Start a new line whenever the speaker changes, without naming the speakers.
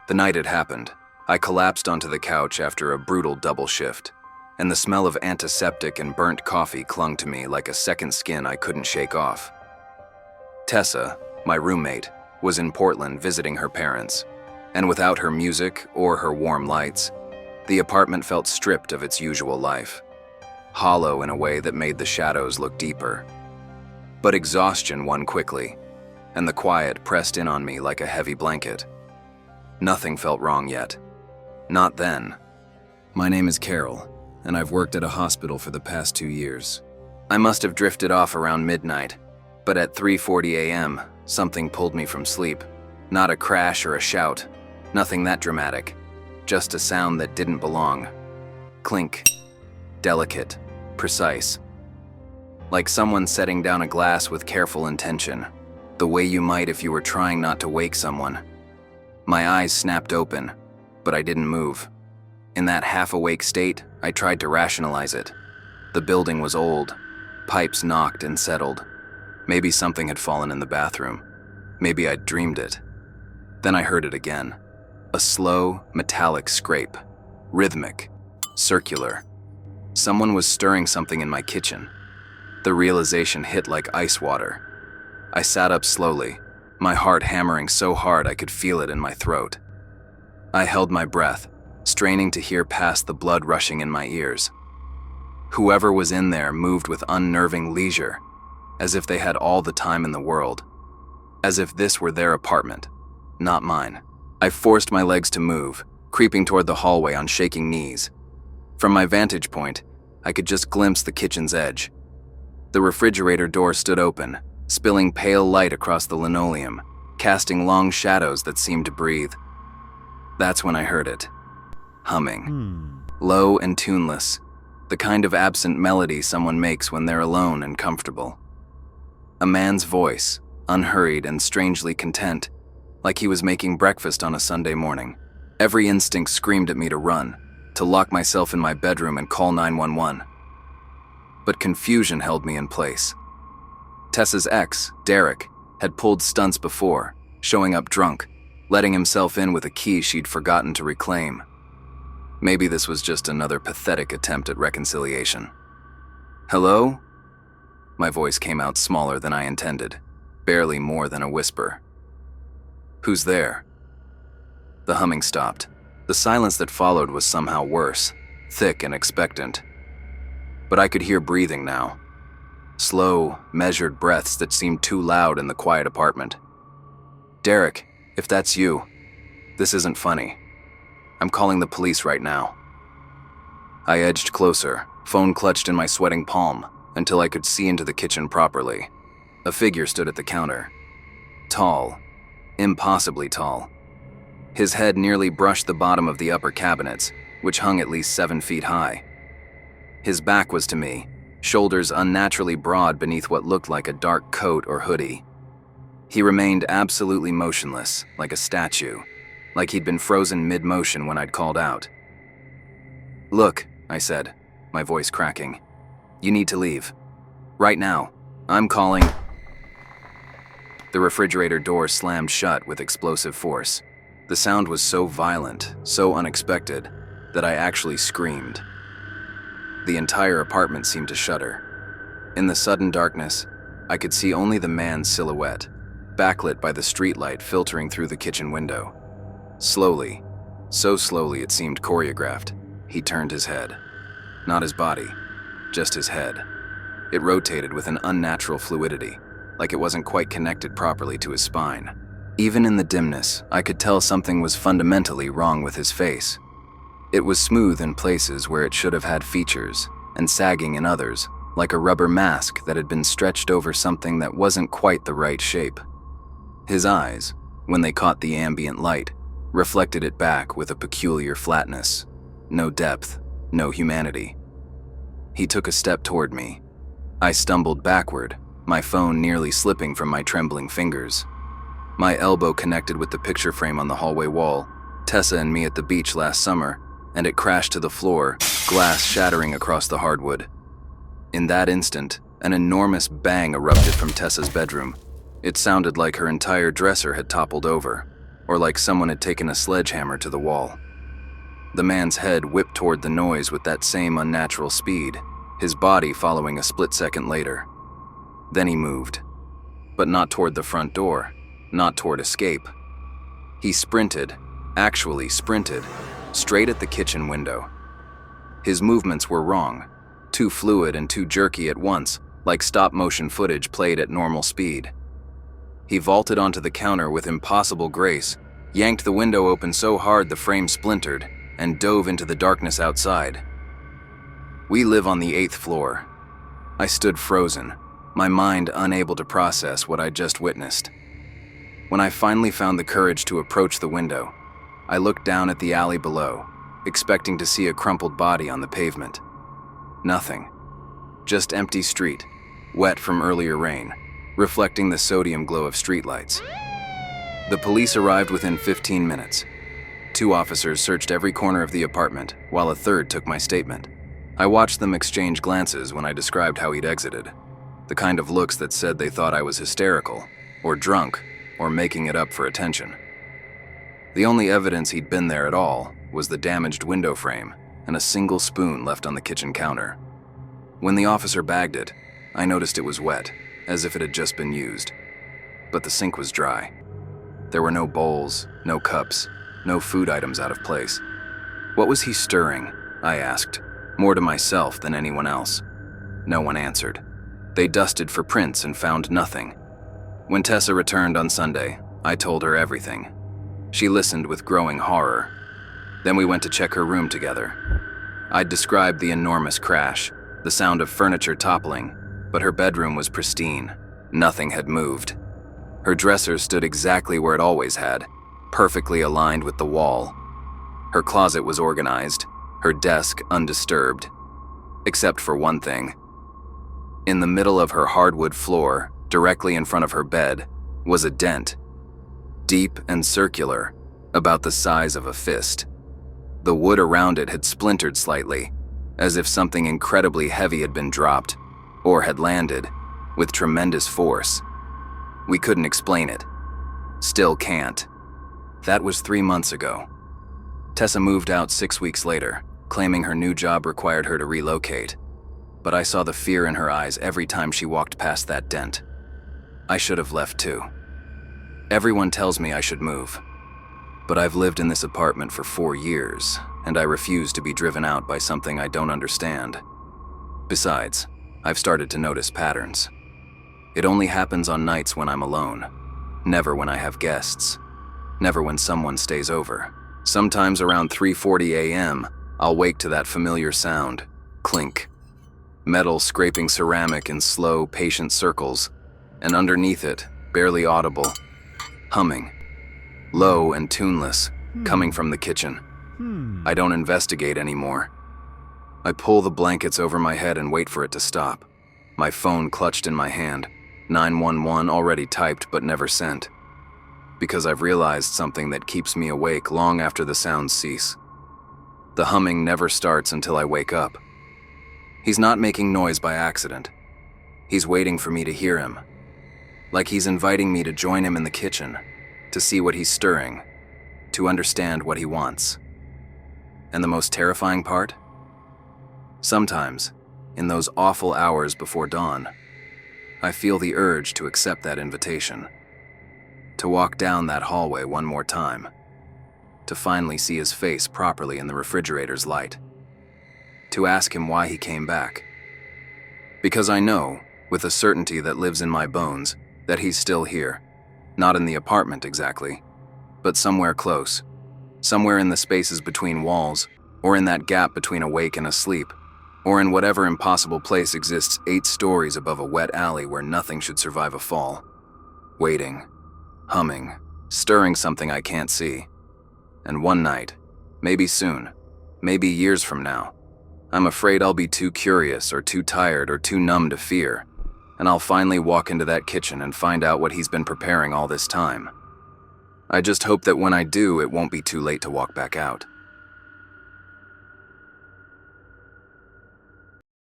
The night it happened, I collapsed onto the couch after a brutal double shift, and the smell of antiseptic and burnt coffee clung to me like a second skin I couldn't shake off. Tessa, my roommate, was in Portland visiting her parents, and without her music or her warm lights, the apartment felt stripped of its usual life, hollow in a way that made the shadows look deeper. But exhaustion won quickly, and the quiet pressed in on me like a heavy blanket. Nothing felt wrong yet. Not then. My name is Carol, and I've worked at a hospital for the past 2 years. I must have drifted off around midnight, but at 3:40 a.m., something pulled me from sleep. Not a crash or a shout, nothing that dramatic, just a sound that didn't belong. Clink. Delicate, precise. Like someone setting down a glass with careful intention, the way you might if you were trying not to wake someone. My eyes snapped open, but I didn't move. In that half-awake state, I tried to rationalize it. The building was old, pipes knocked and settled. Maybe something had fallen in the bathroom. Maybe I'd dreamed it. Then I heard it again. A slow, metallic scrape. Rhythmic. Circular. Someone was stirring something in my kitchen. The realization hit like ice water. I sat up slowly, my heart hammering so hard I could feel it in my throat. I held my breath, straining to hear past the blood rushing in my ears. Whoever was in there moved with unnerving leisure, as if they had all the time in the world. As if this were their apartment, not mine. I forced my legs to move, creeping toward the hallway on shaking knees. From my vantage point, I could just glimpse the kitchen's edge. The refrigerator door stood open, spilling pale light across the linoleum, casting long shadows that seemed to breathe. That's when I heard it. Humming. Low and tuneless, the kind of absent melody someone makes when they're alone and comfortable. A man's voice, unhurried and strangely content, like he was making breakfast on a Sunday morning. Every instinct screamed at me to run, to lock myself in my bedroom and call 911. But confusion held me in place. Tessa's ex, Derek, had pulled stunts before, showing up drunk, letting himself in with a key she'd forgotten to reclaim. Maybe this was just another pathetic attempt at reconciliation. Hello? My voice came out smaller than I intended, barely more than a whisper. Who's there? The humming stopped. The silence that followed was somehow worse, thick and expectant. But I could hear breathing now. Slow, measured breaths that seemed too loud in the quiet apartment. Derek, if that's you, this isn't funny. I'm calling the police right now. I edged closer, phone clutched in my sweating palm, until I could see into the kitchen properly. A figure stood at the counter. Tall, impossibly tall. His head nearly brushed the bottom of the upper cabinets, which hung at least 7 feet high. His back was to me, shoulders unnaturally broad beneath what looked like a dark coat or hoodie. He remained absolutely motionless, like a statue, like he'd been frozen mid-motion when I'd called out. Look, I said, my voice cracking. You need to leave. Right now. I'm calling. The refrigerator door slammed shut with explosive force. The sound was so violent, so unexpected, that I actually screamed. The entire apartment seemed to shudder. In the sudden darkness, I could see only the man's silhouette, backlit by the streetlight filtering through the kitchen window. Slowly, so slowly it seemed choreographed, he turned his head. Not his body, just his head. It rotated with an unnatural fluidity, like it wasn't quite connected properly to his spine. Even in the dimness, I could tell something was fundamentally wrong with his face. It was smooth in places where it should have had features, and sagging in others, like a rubber mask that had been stretched over something that wasn't quite the right shape. His eyes, when they caught the ambient light, reflected it back with a peculiar flatness. No depth, no humanity. He took a step toward me. I stumbled backward, my phone nearly slipping from my trembling fingers. My elbow connected with the picture frame on the hallway wall, Tessa and me at the beach last summer, and it crashed to the floor, glass shattering across the hardwood. In that instant, an enormous bang erupted from Tessa's bedroom. It sounded like her entire dresser had toppled over. or like someone had taken a sledgehammer to the wall. The man's head whipped toward the noise with that same unnatural speed, his body following a split second later. Then he moved, but not toward the front door, not toward escape. He sprinted, actually sprinted, straight at the kitchen window. His movements were wrong, too fluid and too jerky at once, like stop-motion footage played at normal speed. He vaulted onto the counter with impossible grace, yanked the window open so hard the frame splintered, and dove into the darkness outside. We live on the 8th floor. I stood frozen, my mind unable to process what I'd just witnessed. When I finally found the courage to approach the window, I looked down at the alley below, expecting to see a crumpled body on the pavement. Nothing. Just empty street, wet from earlier rain, reflecting the sodium glow of streetlights. The police arrived within 15 minutes. 2 officers searched every corner of the apartment, while a third took my statement. I watched them exchange glances when I described how he'd exited, the kind of looks that said they thought I was hysterical, or drunk, or making it up for attention. The only evidence he'd been there at all was the damaged window frame and a single spoon left on the kitchen counter. When the officer bagged it, I noticed it was wet, as if it had just been used. But the sink was dry. There were no bowls, no cups, no food items out of place. What was he stirring? I asked, more to myself than anyone else. No one answered. They dusted for prints and found nothing. When Tessa returned on Sunday, I told her everything. She listened with growing horror. Then we went to check her room together. I'd described the enormous crash, the sound of furniture toppling, but her bedroom was pristine. Nothing had moved. Her dresser stood exactly where it always had, perfectly aligned with the wall. Her closet was organized, her desk undisturbed. Except for one thing. In the middle of her hardwood floor, directly in front of her bed, was a dent. Deep and circular, about the size of a fist. The wood around it had splintered slightly, as if something incredibly heavy had been dropped, or had landed, with tremendous force. We couldn't explain it. Still can't. That was 3 months ago. Tessa moved out 6 weeks later, claiming her new job required her to relocate. But I saw the fear in her eyes every time she walked past that dent. I should have left too. Everyone tells me I should move. But I've lived in this apartment for 4 years, and I refuse to be driven out by something I don't understand. Besides, I've started to notice patterns. It only happens on nights when I'm alone, never when I have guests, never when someone stays over. Sometimes around 3:40 a.m., I'll wake to that familiar sound, clink. Metal scraping ceramic in slow, patient circles, and underneath it, barely audible, humming. Low and tuneless, coming from the kitchen. I don't investigate anymore. I pull the blankets over my head and wait for it to stop. My phone clutched in my hand, 911 already typed but never sent. Because I've realized something that keeps me awake long after the sounds cease. The humming never starts until I wake up. He's not making noise by accident. He's waiting for me to hear him. Like he's inviting me to join him in the kitchen, to see what he's stirring, to understand what he wants. And the most terrifying part? Sometimes, in those awful hours before dawn, I feel the urge to accept that invitation. To walk down that hallway one more time. To finally see his face properly in the refrigerator's light. To ask him why he came back. Because I know, with a certainty that lives in my bones, that he's still here. Not in the apartment exactly, but somewhere close. Somewhere in the spaces between walls, or in that gap between awake and asleep, or in whatever impossible place exists 8 stories above a wet alley where nothing should survive a fall. Waiting, humming, stirring something I can't see. And one night, maybe soon, maybe years from now, I'm afraid I'll be too curious or too tired or too numb to fear, and I'll finally walk into that kitchen and find out what he's been preparing all this time. I just hope that when I do, it won't be too late to walk back out.